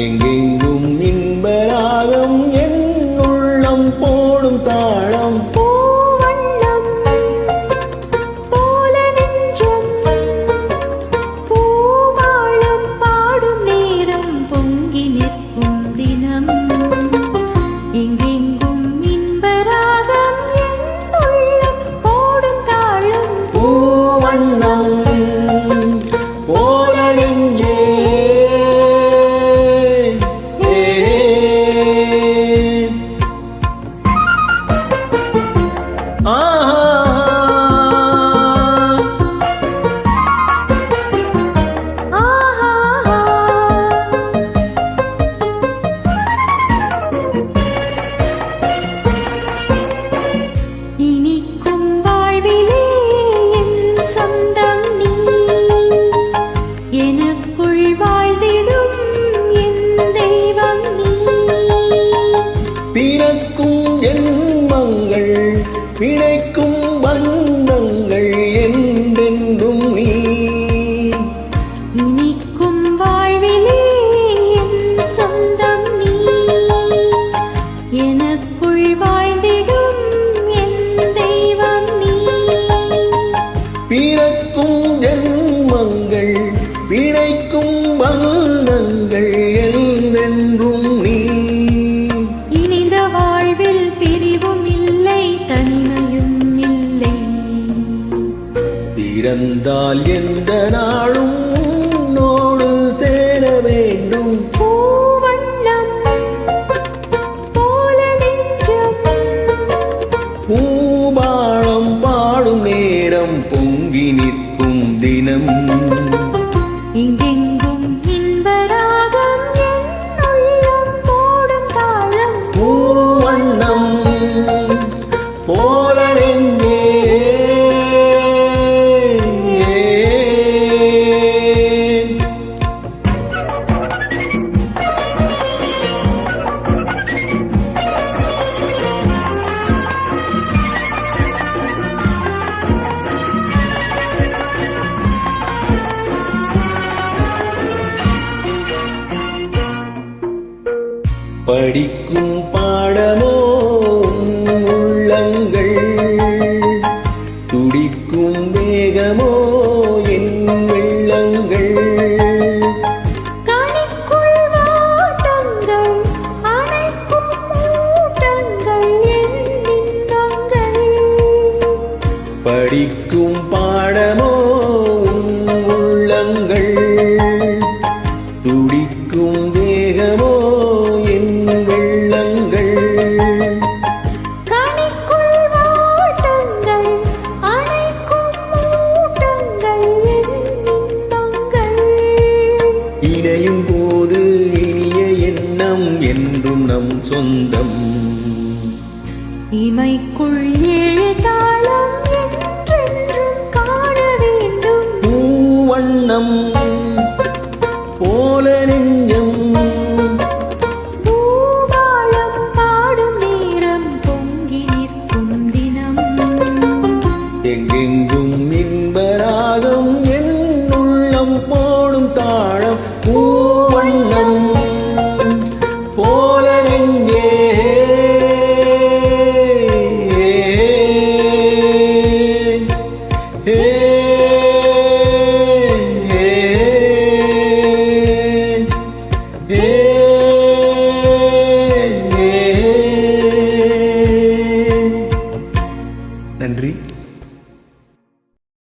எங்கெங்கும் இன்பராகம் என் உள்ளம் போடும் தாளம் பிறக்கும் ஜென்மங்கள் பிழைக்கும் பந்தங்கள் என்றென்றும் இனிக்கும் வாழ்விலே என் சொந்தம் நீ எனக்குள் வாழ்ந்திடும் என் தெய்வம் நீ பிறக்கும் ஜென்மங்கள் பிழைக்கும் பந்தங்கள் என்றென்றும் நீ பிறந்தால் எந்த நாளும் உன்னோடு சேர வேண்டும் பூவண்ணம் போல நெஞ்சம் பூபாளம் பாடும் நேரம் பொங்கி நிற்கும் தினம் எங்கெங்கும் இன்பராகம் என் உள்ளம் போடும் தாளம் பூவண்ணம் போல நெஞ்சே படிக்கும் பாடமோ உள்ளங்கள் துடிக்கும் வேகமோ என் வெள்ளங்கள் கணிக்குள் வாட்டங்கள் அணைக்கும் மூட்டங்கள் என் இன்பங்கள் படிக்கும் பாடமோ உள்ளங்கள் துடிக்கும் வேகமோ வெள்ளங்கள் கணிக்குள் வாட்டங்கள் அணைக்கும் மூட்டங்கள் என் இன்பங்கள் இணையும் போது இனிய எண்ணம் என்றும் நம் சொந்தம்